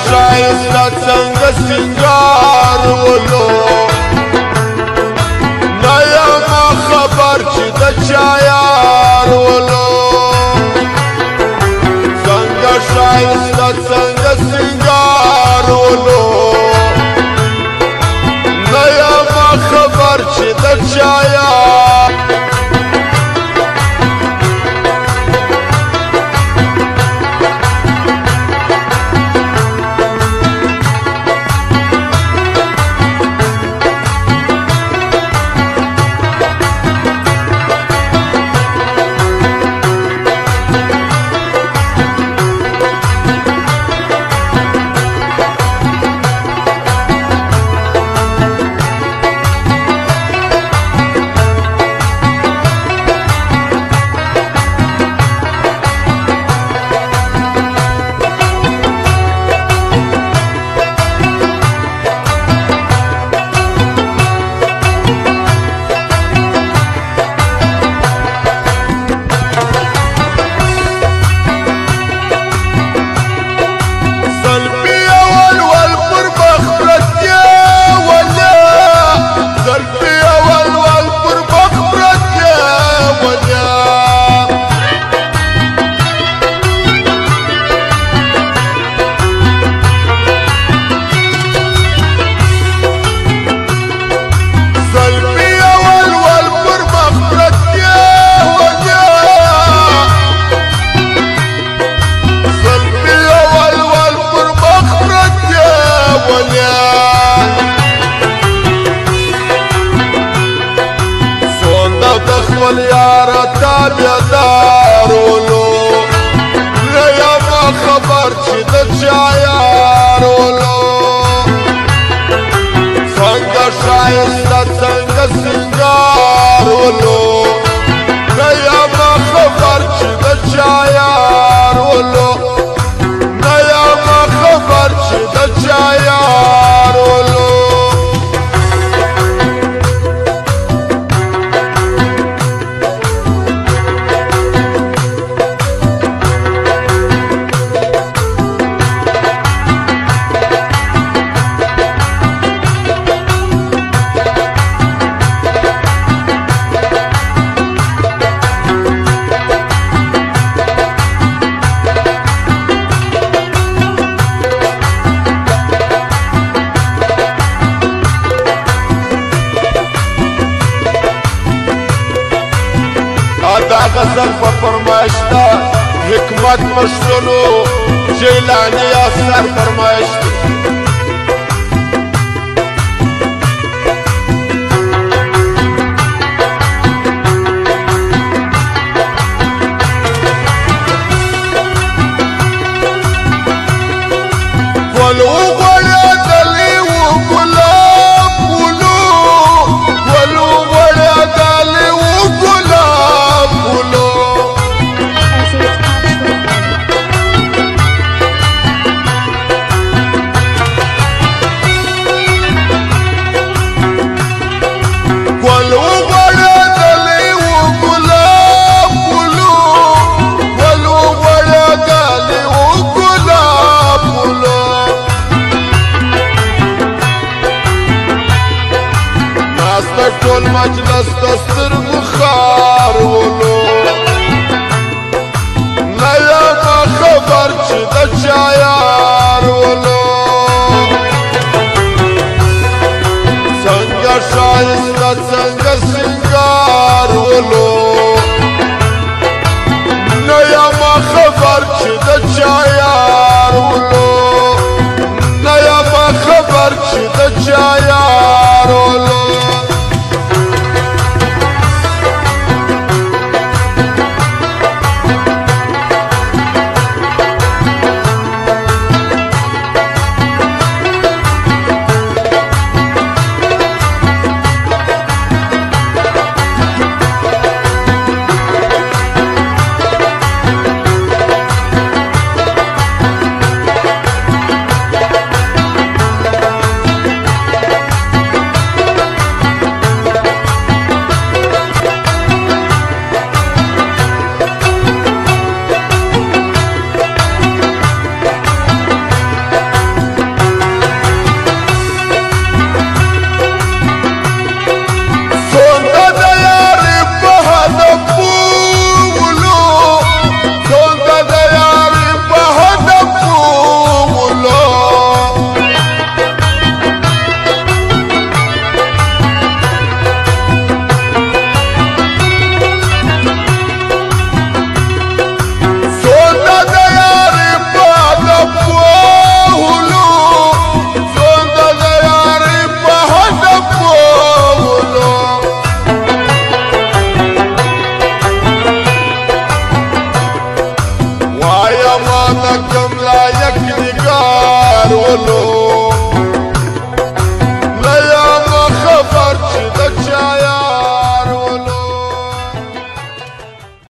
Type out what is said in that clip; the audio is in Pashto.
شایسته څنګه سینګار ولو نه یم خبر چې د چا یار ولو څنګه شایسته څنګه سینګار ولو نه یم خبر چې د چا یار خپل یار تابعدار ولو نه یم خبر چې د چا یار ولو څنګه شایسته څنګه سینګار ولو نه یم خبر چې د چا یار ولو نه یم خبر چې د چا یار ولو دا غزل په فرمایش ده حکمت پښتنو جیلاني اثر فرمایش ده ټول مجلس د سترګو خار ولو نه یم خبر چې د چا یار ولو څنګه شایسته څنګه سینګار ولو نه یم خبر چې د چا